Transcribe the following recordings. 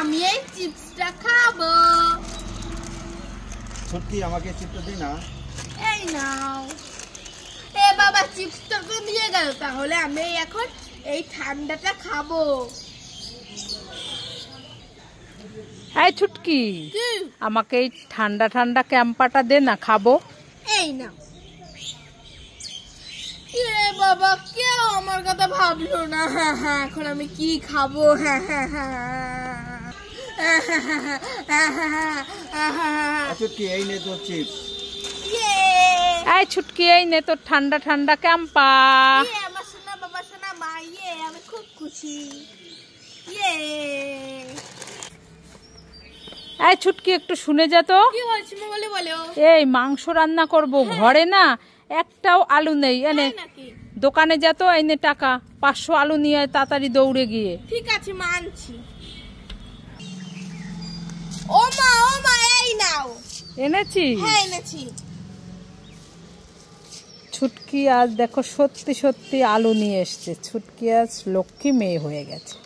আমি এই চিপসটা খাবো। সত্যি আমাকে চিপসটা দিই না। এই নাও। এ বাবা চিপসটা তো দিয়ে গেল, তাহলে আমি এখন এই ঠান্ডাটা খাবো। এই ছুটকি, আমাকে এই ঠান্ডা ঠান্ডা ক্যাম্পাটা দে না, খাবো। এই না। এ বাবা কেউ আমার কথা ভাবলো না। এখন আমি কি খাবো? ছুটকি এই নে তোর চিপস। এই ছুটকি, এই নে তোর ঠান্ডা ঠান্ডা ক্যাম্পা। আমার সোনা বাবা সোনা মা, আমি খুব খুশি। এই ছুটকি, একটু শুনে যা তো। কি হয়েছে বলে বলো। এই মাংস রান্না করব, ঘরে না একটাও আলু নেই। এনে দোকানে যা তো, এনে টাকা 500 আলু নিয়ে আয় তাড়াতাড়ি দৌড়ে গিয়ে। ঠিক আছে মানছি। ও মা এই নাও। এনেছি? হ্যাঁ এনেছি। ছুটকি আজ দেখো সত্যি সত্যি আলু নিয়ে এসছে। ছুটকি আজ লক্ষ্মী মেয়ে হয়ে গেছে।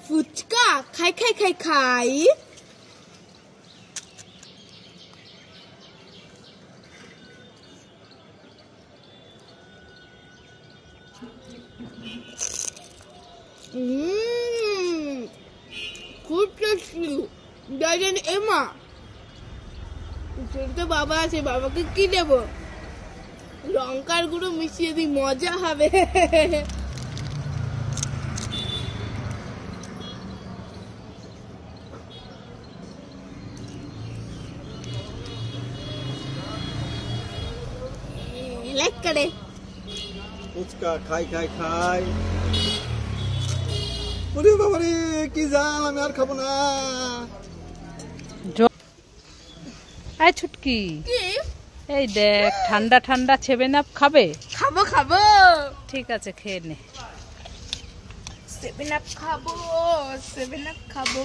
ফুচকা খাই খাই খাই খাই। খুব টেস্টি। জানেন এমা, তো বাবা আছে, বাবাকে কি দেব? লঙ্কার গুঁড়ো মিশিয়ে দিই, মজা হবে। লাইক করে ফুচকা খাই খাই খাই। ওরে বাবা রে, কি জাল, আমি আর খাবো না। এই ছুটকি, কি? এই দেখ ঠান্ডা ঠান্ডা 7 আপ খাবে? খাবো খাবো। ঠিক আছে খেয়ে নে। 7 আপ খাবো, 7 আপ খাবো।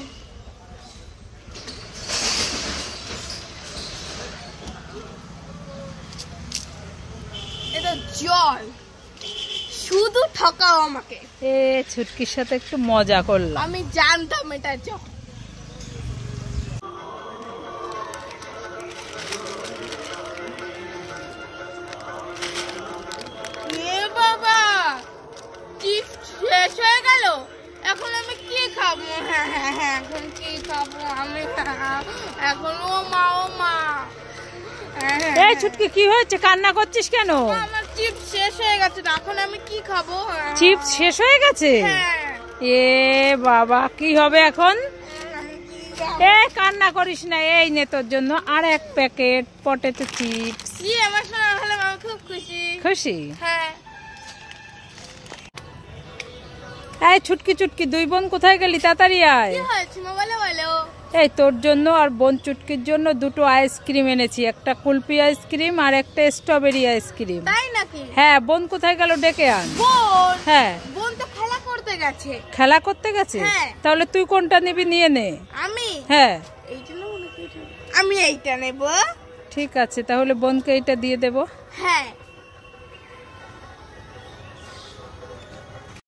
এটা জল, শুধু ঠকাও আমাকে। এ ছুটকির সাথে একটু মজা করলাম। আমি জানতাম এটা জল। এ বাবা চিপস শেষ হয়ে গেল, এখন আমি কি খাবো? এখন কি খাবো আমি? এখন ও মা এই ছুটকি, কি হয়েছে? কান্না করছিস কেন? আমার চিপস শেষ হয়ে গেছে, এখন আমি কি খাবো? চিপস শেষ হয়ে গেছে? এ বাবা, কি হবে এখন? এ কান্না করিস না, এই নে তোর জন্য আর 1 প্যাকেট পটেটো চিপস। আমার শোনা হলে আমি খুব খুশি। খুশি? হ্যাঁ। এই ছুটকি চুটকি, 2 বোন কোথায় গেলি? তাড়াতাড়ি আয়। কি হয়েছে মোবাইলে বলো। এই তোর জন্য আর বোন চুটকির জন্য 2টো আইসক্রিম এনেছি, একটা কুলপি আইসক্রিম আর একটা স্ট্রবেরি আইসক্রিম। তাই নাকি? হ্যাঁ, বোন কোথায় গেল ডেকে আন। বোন? হ্যাঁ, বোন তো খেলা করতে গেছে। খেলা করতে গেছে? হ্যাঁ। তাহলে তুই কোনটা নিবি নিয়ে নে। আমি? হ্যাঁ। আমি এইটা নেব। ঠিক আছে, তাহলে বোনকে এইটা দিয়ে দেব। হ্যাঁ।